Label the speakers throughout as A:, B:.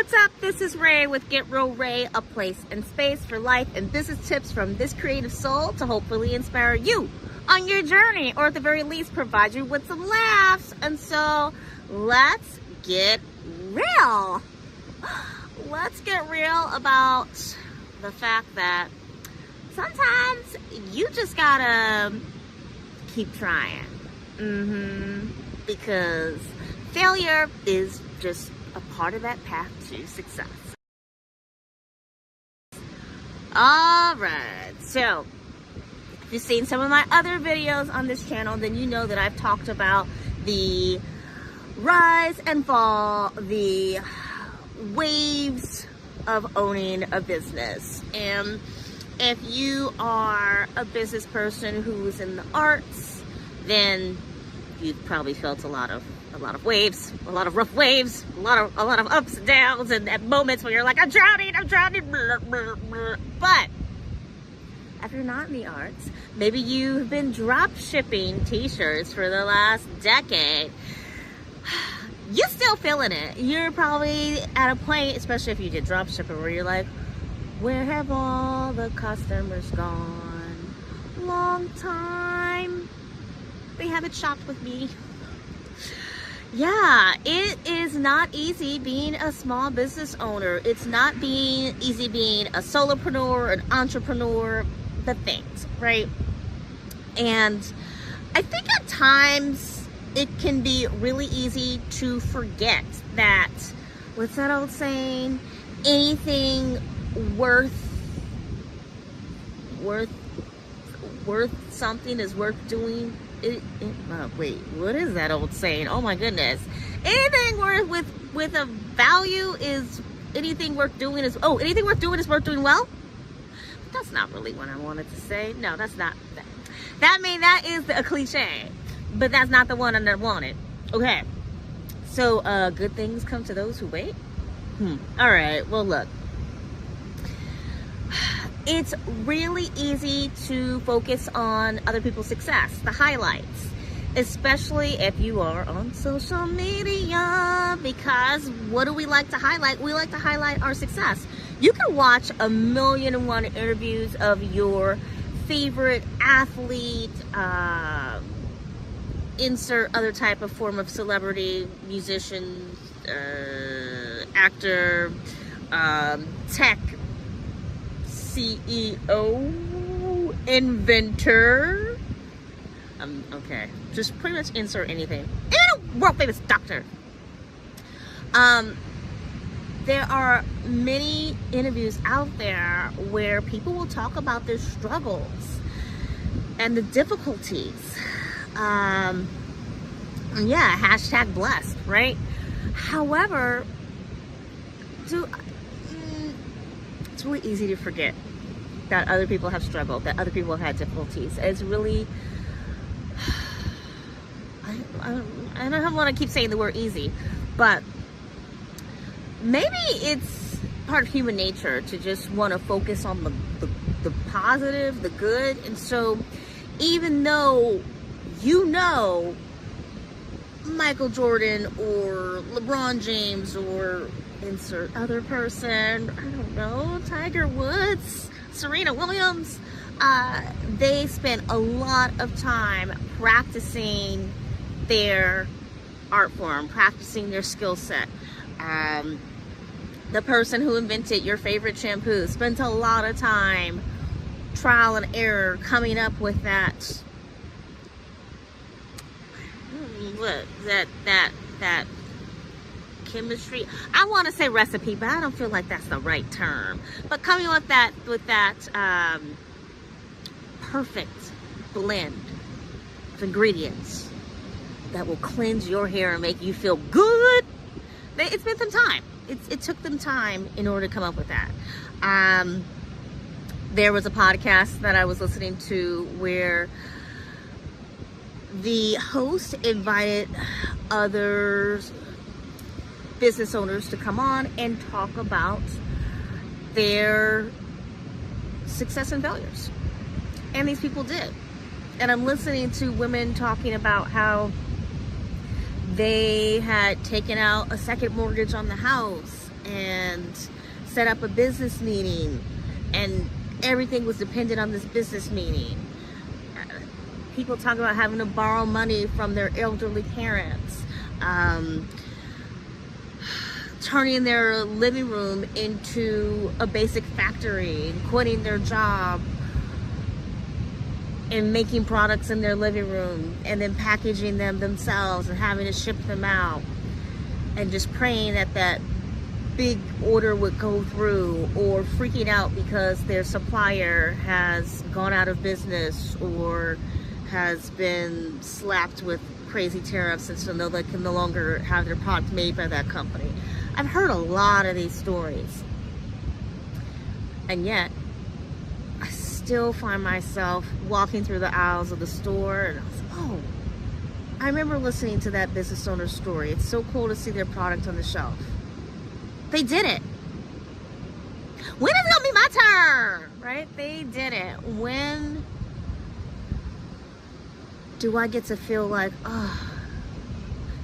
A: what's up? This is Ray with Get Real Ray, a place and space for life and business tips from this creative soul to hopefully inspire you on your journey, or at the very least provide you with some laughs. And so let's get real. Let's get real about the fact that sometimes you just gotta keep trying. Because failure is just a part of that path to success. All right, so if you've seen some of my other videos on this channel, then you know that I've talked about the rise and fall, the waves of owning a business. And if you are a business person who's in the arts, then you've probably felt a lot of waves, a lot of rough waves, a lot of ups and downs, and at moments where you're like, I'm drowning. But if you're not in the arts, maybe you've been drop shipping t-shirts for the last decade. You're still feeling it. You're probably at a point, especially if you did drop shipping, where you're like, where have all the customers gone? Long time. They haven't shopped with me. Yeah, it is not easy being a small business owner. It's not easy being a solopreneur, an entrepreneur, the things, right? And I think at times it can be really easy to forget that, what's that old saying? Anything worth something is worth doing. Wait, what is that old saying? Oh my goodness. Anything with a value is anything worth doing is worth doing well. That's not really what I wanted to say. No, that's not that is a cliche, but that's not the one I wanted. Okay, so good things come to those who wait. All right, well, look, it's really easy to focus on other people's success, the highlights, especially if you are on social media, because what do we like to highlight? We like to highlight our success. You can watch 1,000,001 interviews of your favorite athlete, insert other type of form of celebrity, musician, actor, tech, CEO, inventor. Okay, just pretty much insert anything. And a world famous doctor. There are many interviews out there where people will talk about their struggles and the difficulties. Yeah, hashtag blessed, right? However, it's really easy to forget that other people have struggled, that other people have had difficulties. It's really, I don't want to keep saying the word easy, but maybe it's part of human nature to just want to focus on the positive, the good. And so even though you know Michael Jordan or LeBron James or insert other person, I don't know, Tiger Woods, Serena Williams, they spent a lot of time practicing their art form, practicing their skill set. The person who invented your favorite shampoo spent a lot of time trial and error coming up with that chemistry. I want to say recipe, but I don't feel like that's the right term. But coming with that perfect blend of ingredients that will cleanse your hair and make you feel good. It spent some time. It took them time in order to come up with that. There was a podcast that I was listening to where the host invited other business owners to come on and talk about their success and failures. And these people did. And I'm listening to women talking about how they had taken out a second mortgage on the house and set up a business meeting, and everything was dependent on this business meeting. People talk about having to borrow money from their elderly parents, turning their living room into a basic factory, and quitting their job and making products in their living room and then packaging them themselves and having to ship them out, and just praying that that big order would go through, or freaking out because their supplier has gone out of business or has been slapped with crazy tariffs, and so they can no longer have their product made by that company. I've heard a lot of these stories, and yet I still find myself walking through the aisles of the store, and I was like, oh, I remember listening to that business owner's story. It's so cool to see their product on the shelf. They did it. When is it gonna be my turn? Right? They did it. When do I get to feel like, oh,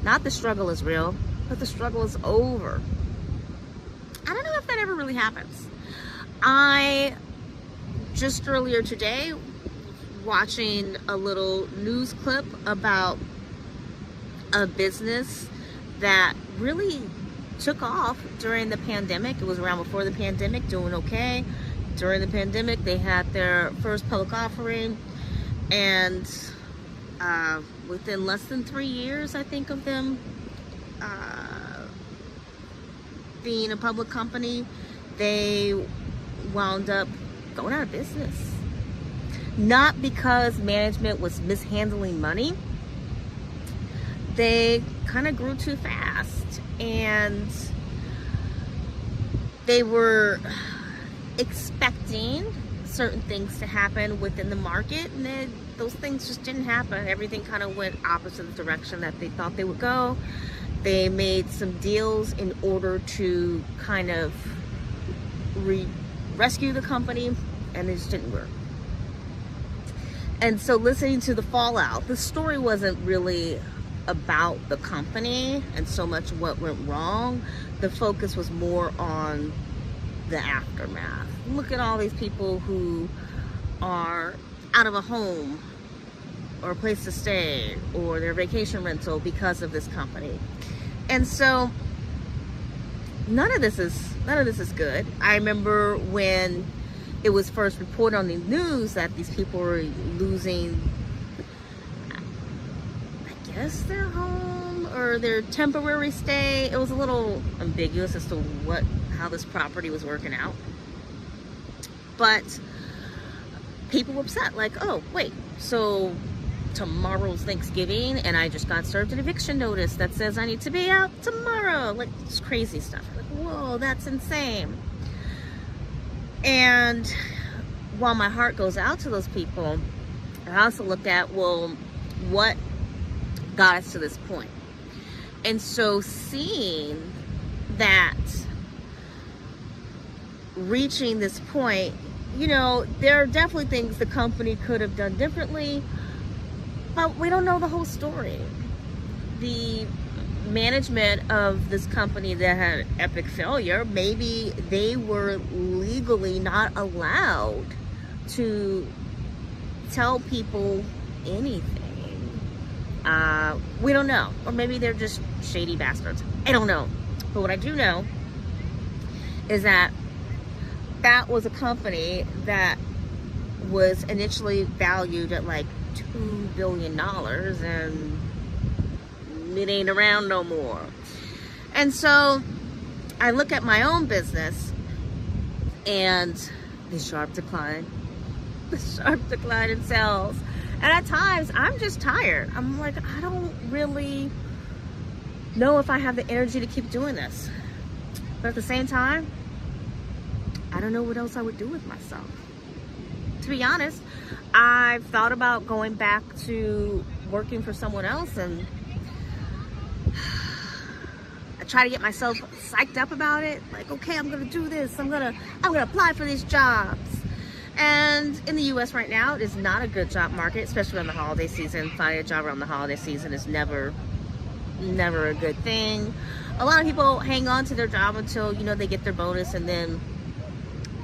A: not the struggle is real, but the struggle is over? I don't know if that ever really happens. I just earlier today watching a little news clip about a business that really took off during the pandemic. It was around before the pandemic, doing okay. During the pandemic, they had their first public offering, and within less than 3 years, I think, of them being a public company, they wound up going out of business. Not because management was mishandling money. They kind of grew too fast, and they were expecting certain things to happen within the market, and then those things just didn't happen. Everything kind of went opposite the direction that they thought they would go. They made some deals in order to kind of rescue the company, and it just didn't work. And so listening to the fallout, the story wasn't really about the company and so much what went wrong. The focus was more on the aftermath. Look at all these people who are out of a home or a place to stay or their vacation rental because of this company. And so none of this is good. I remember when it was first reported on the news that these people were losing, I guess, their home or their temporary stay. It was a little ambiguous as to how this property was working out. But people were upset, like, oh, wait, so tomorrow's Thanksgiving and I just got served an eviction notice that says I need to be out tomorrow. Like, it's crazy stuff. Like, whoa, that's insane. And while my heart goes out to those people, I also look at, well, what got us to this point? And so seeing that reaching this point, you know, there are definitely things the company could have done differently, but we don't know the whole story. The management of this company that had epic failure, maybe they were legally not allowed to tell people anything. We don't know. Or maybe they're just shady bastards. I don't know. But what I do know is that that was a company that was initially valued at like $2 billion, and it ain't around no more. And so I look at my own business and the sharp decline in sales. And at times I'm just tired. I'm like, I don't really know if I have the energy to keep doing this. But at the same time, I don't know what else I would do with myself. To be honest, I've thought about going back to working for someone else, and I try to get myself psyched up about it. Like, okay, I'm gonna do this. I'm gonna apply for these jobs. And in the US right now, it is not a good job market, especially around the holiday season. Finding a job around the holiday season is never a good thing. A lot of people hang on to their job until, you know, they get their bonus, and then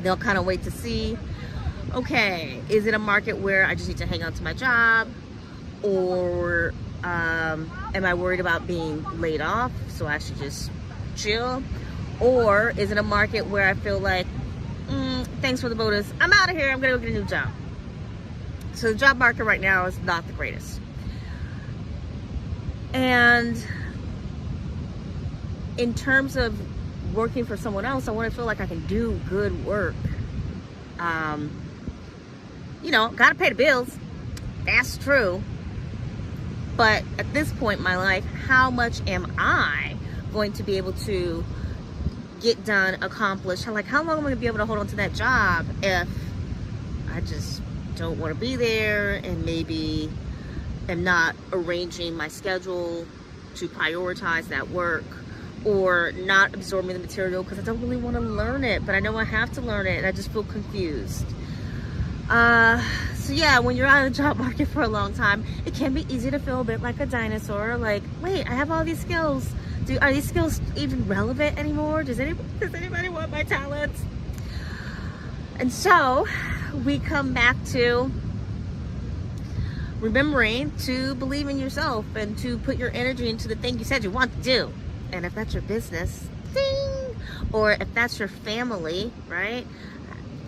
A: they'll kind of wait to see, okay, is it a market where I just need to hang on to my job, or am I worried about being laid off, so I should just chill? Or is it a market where I feel like, thanks for the bonus, I'm out of here, I'm gonna go get a new job? So the job market right now is not the greatest. And in terms of working for someone else, I want to feel like I can do good work. You know, gotta pay the bills. That's true. But at this point in my life, how much am I going to be able to get done, accomplish? Like, how long am I going to be able to hold on to that job if I just don't want to be there, and maybe am not arranging my schedule to prioritize that work, or not absorbing the material because I don't really want to learn it, but I know I have to learn it, and I just feel confused. So yeah, when you're out of the job market for a long time, it can be easy to feel a bit like a dinosaur. Like, wait, I have all these skills. Are these skills even relevant anymore? Does anybody want my talents? And so we come back to remembering to believe in yourself and to put your energy into the thing you said you want to do. And if that's your business, ding! Or if that's your family, right?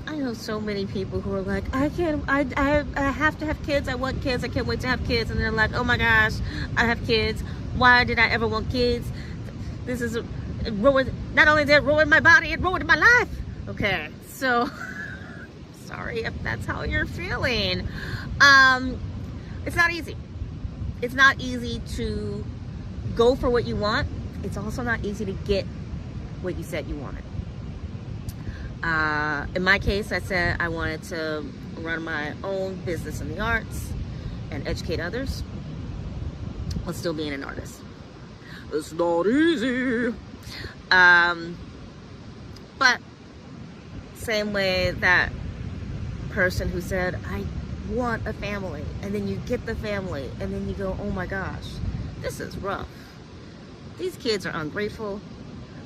A: I know so many people who are like, I have to have kids, I want kids, I can't wait to have kids. And they're like, oh my gosh, I have kids. Why did I ever want kids? This is ruined. Not only did it ruin my body, it ruined my life. Okay, so sorry if that's how you're feeling. It's not easy. It's not easy to go for what you want. It's also not easy to get what you said you wanted. In my case, I said I wanted to run my own business in the arts and educate others while still being an artist. It's not easy. But same way that person who said, I want a family, and then you get the family, and then you go, oh my gosh, this is rough. These kids are ungrateful.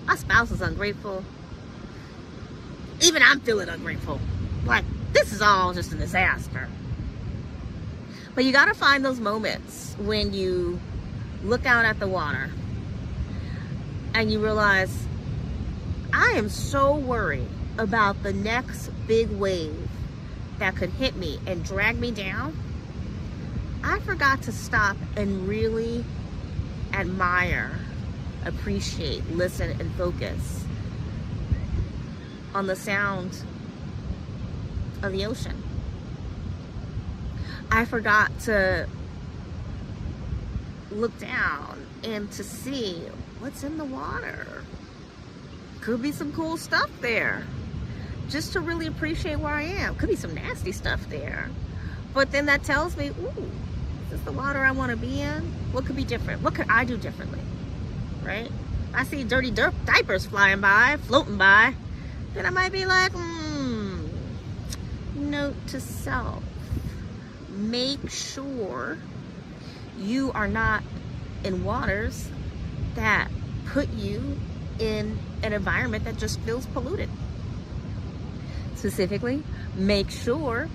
A: My spouse is ungrateful. Even I'm feeling ungrateful. Like, this is all just a disaster. But you gotta find those moments when you look out at the water and you realize, I am so worried about the next big wave that could hit me and drag me down. I forgot to stop and really admire, appreciate, listen, and focus on the sound of the ocean. I forgot to look down and to see what's in the water. Could be some cool stuff there. Just to really appreciate where I am. Could be some nasty stuff there. But then that tells me, ooh, is this the water I want to be in? What could be different? What could I do differently? Right? I see dirty diapers flying by, floating by. Then I might be like, note to self. Make sure you are not in waters that put you in an environment that just feels polluted. Specifically, make sure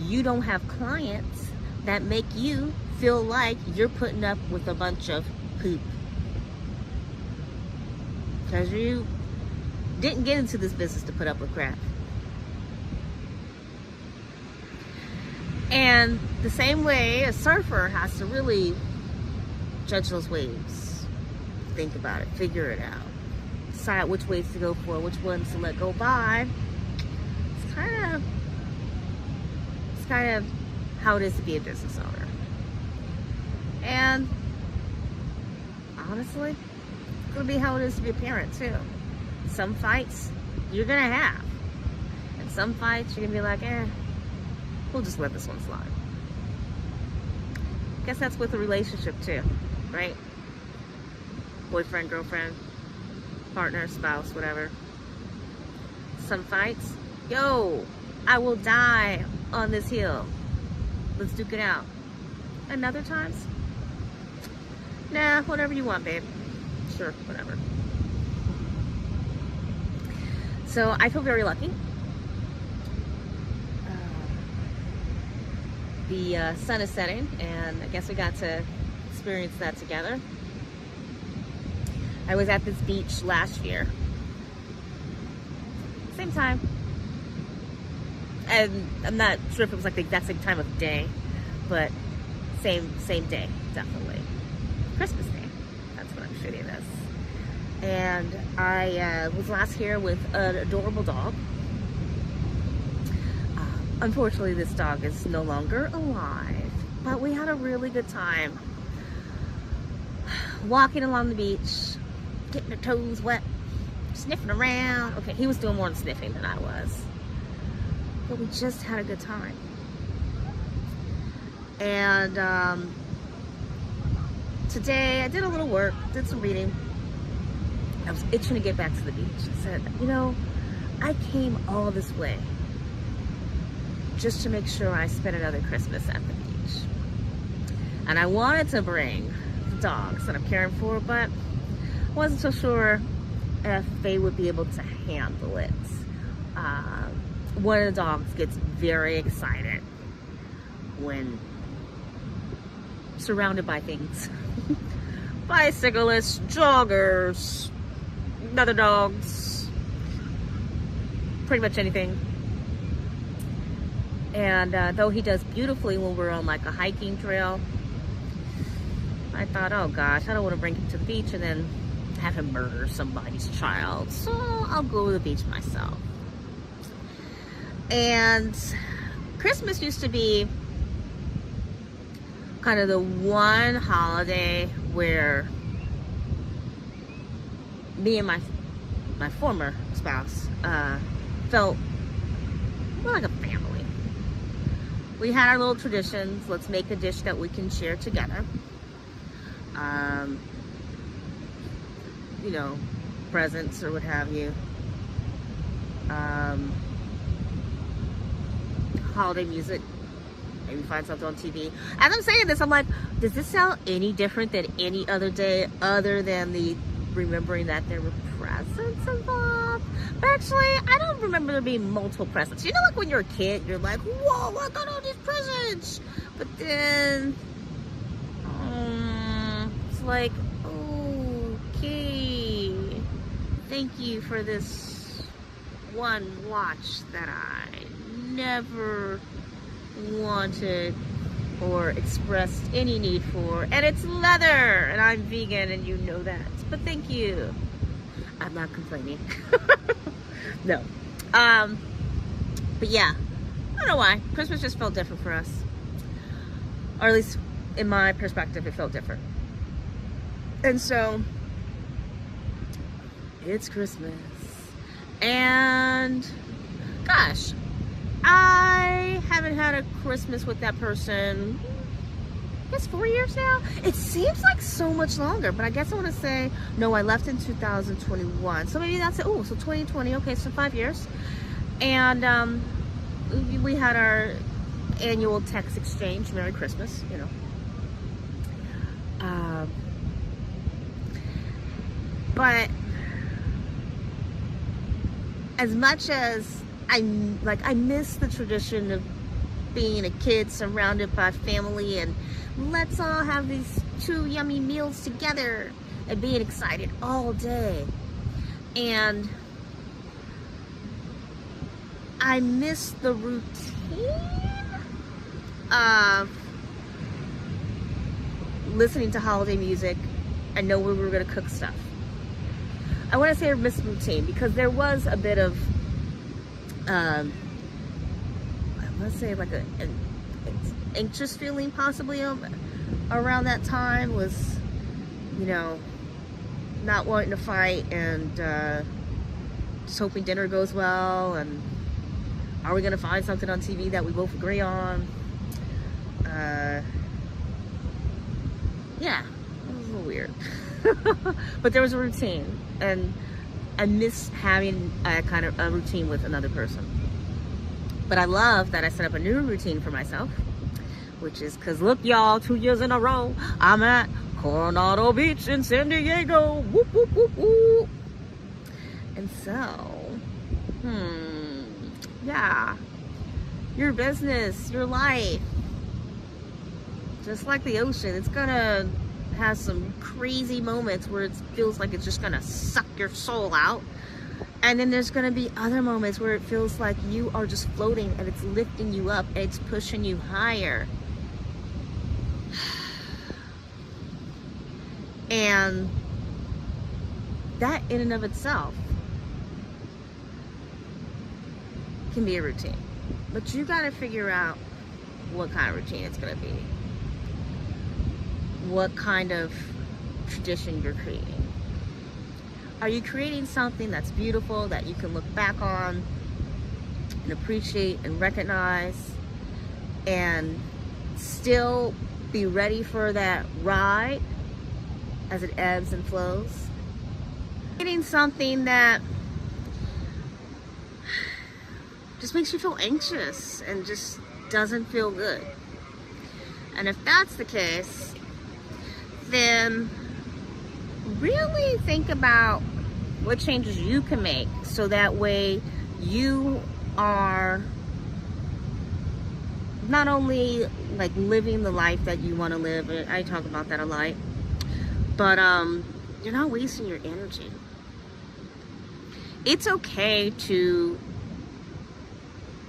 A: you don't have clients that make you feel like you're putting up with a bunch of poop. Because you didn't get into this business to put up with crap. And the same way a surfer has to really judge those waves. Think about it, figure it out. Decide which waves to go for, which ones to let go by. It's kind of how it is to be a business owner. And honestly, it's gonna be how it is to be a parent too. Some fights you're gonna have. And some fights you're gonna be like, we'll just let this one slide. Guess that's with a relationship too, right? Boyfriend, girlfriend, partner, spouse, whatever. Some fights, yo, I will die on this hill. Let's duke it out. And other times, nah, whatever you want, babe. sure, whatever. So I feel very lucky. The sun is setting, and I guess we got to experience that together. I was at this beach last year, same time, and I'm not sure if it was like the exact same time of day, but same day, definitely. Christmas Day, that's when I'm shooting this. And I was last here with an adorable dog. Unfortunately, this dog is no longer alive, but we had a really good time walking along the beach, getting our toes wet, sniffing around. Okay, he was doing more sniffing than I was, but we just had a good time. And today I did a little work, did some reading. I was itching to get back to the beach. I said, you know, I came all this way just to make sure I spent another Christmas at the beach. And I wanted to bring the dogs that I'm caring for, but I wasn't so sure if they would be able to handle it. One of the dogs gets very excited when surrounded by things. Bicyclists, joggers, other dogs, pretty much anything. And though he does beautifully when we're on like a hiking trail, I thought, oh gosh, I don't want to bring him to the beach and then have him murder somebody's child. So I'll go to the beach myself. And Christmas used to be kind of the one holiday where me and my former spouse felt more like a family. We had our little traditions. Let's make a dish that we can share together. You know, presents or what have you. Holiday music. Maybe find something on TV. As I'm saying this, I'm like, does this sound any different than any other day other than the remembering that there were presents involved? But actually, I don't remember there being multiple presents. You know, like when you're a kid, you're like, whoa, I got all these presents. But then, it's like, okay, thank you for this one watch that I never wanted or expressed any need for, and it's leather, and I'm vegan, and you know that, but thank you. I'm not complaining. No. But yeah, I don't know why. Christmas just felt different for us. Or at least in my perspective, it felt different. And so, it's Christmas. And, gosh, I haven't had a Christmas with that person, I guess 4 years now. It seems like so much longer, but I guess I want to say, no, I left in 2021. So maybe that's it. Oh, so 2020. Okay, so 5 years. And we had our annual text exchange. Merry Christmas, you know. But as much as I miss the tradition of being a kid surrounded by family and let's all have these 2 yummy meals together and being excited all day. And I miss the routine of listening to holiday music and know we were going to cook stuff. I want to say I miss the routine because there was a bit of I want to say like an anxious feeling possibly around that time, was, you know, not wanting to fight and just hoping dinner goes well, and are we going to find something on TV that we both agree on? Yeah, it was a little weird. But there was a routine, and I miss having a kind of a routine with another person. But I love that I set up a new routine for myself, which is because look, y'all, 2 years in a row, I'm at Coronado Beach in San Diego. Whoop, whoop, whoop, whoop. And so, yeah, your business, your life, just like the ocean, it's gonna have some crazy moments where it feels like it's just gonna suck your soul out. And then there's gonna be other moments where it feels like you are just floating and it's lifting you up, and it's pushing you higher. And that in and of itself can be a routine. But you gotta figure out what kind of routine it's gonna be. What kind of tradition you're creating. Are you creating something that's beautiful, that you can look back on and appreciate and recognize, and still be ready for that ride as it ebbs and flows? Creating something that just makes you feel anxious and just doesn't feel good. And if that's the case, then really think about what changes you can make, so that way you are not only like living the life that you want to live, and I talk about that a lot, but you're not wasting your energy. It's okay to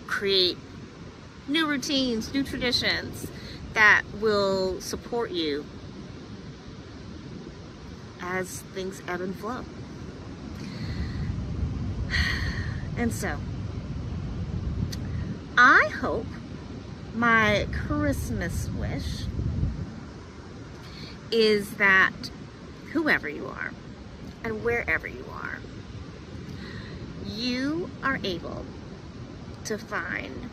A: create new routines, new traditions that will support you as things ebb and flow. And so, I hope my Christmas wish is that whoever you are and wherever you are able to find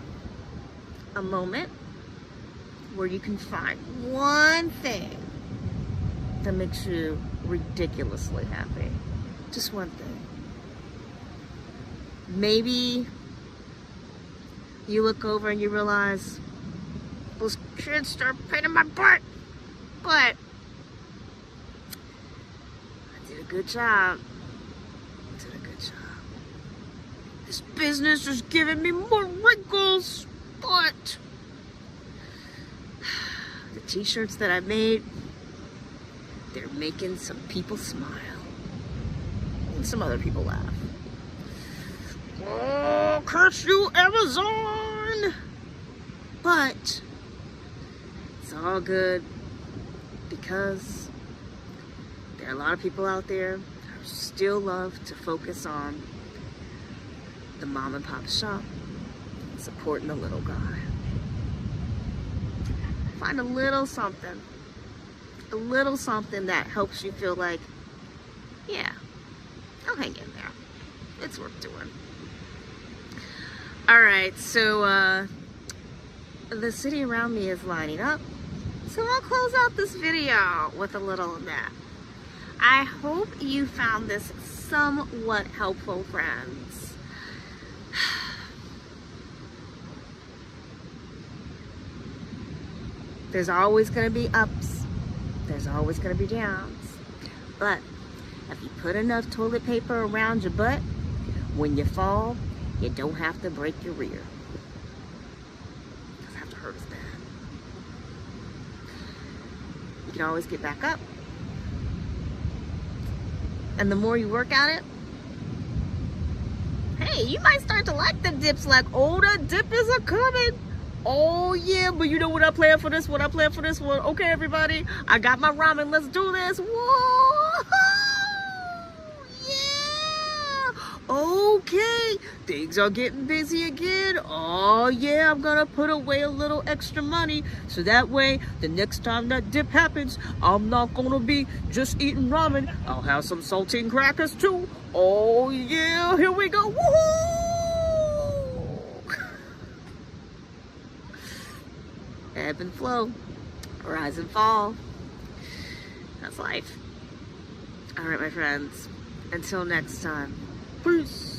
A: a moment where you can find one thing that makes you ridiculously happy. Just one thing. Maybe you look over and you realize those kids start paying my butt, but I did a good job. This business is giving me more wrinkles, but the t-shirts that I made, they're making some people smile and some other people laugh. Oh, curse you, Amazon! But it's all good, because there are a lot of people out there who still love to focus on the mom and pop shop, supporting the little guy. Find a little something that helps you feel like, yeah, I'll hang in there. It's worth doing. All right, so the city around me is lining up, so I'll close out this video with a little of that. I hope you found this somewhat helpful, friends. There's always going to be ups. There's always going to be downs. But if you put enough toilet paper around your butt, when you fall, you don't have to break your rear. It doesn't have to hurt as bad. You can always get back up. And the more you work at it, hey, you might start to like the dips, like, oh, the dip is a coming. Oh yeah, but you know what I plan for this one? I plan for this one. Okay, everybody, I got my ramen. Let's do this. Whoa! Yeah! Okay, things are getting busy again. Oh yeah, I'm gonna put away a little extra money, so that way the next time that dip happens, I'm not gonna be just eating ramen. I'll have some saltine crackers too. Oh yeah, here we go. Woohoo! Ebb and flow, rise and fall. That's life. All right, my friends. Until next time. Peace.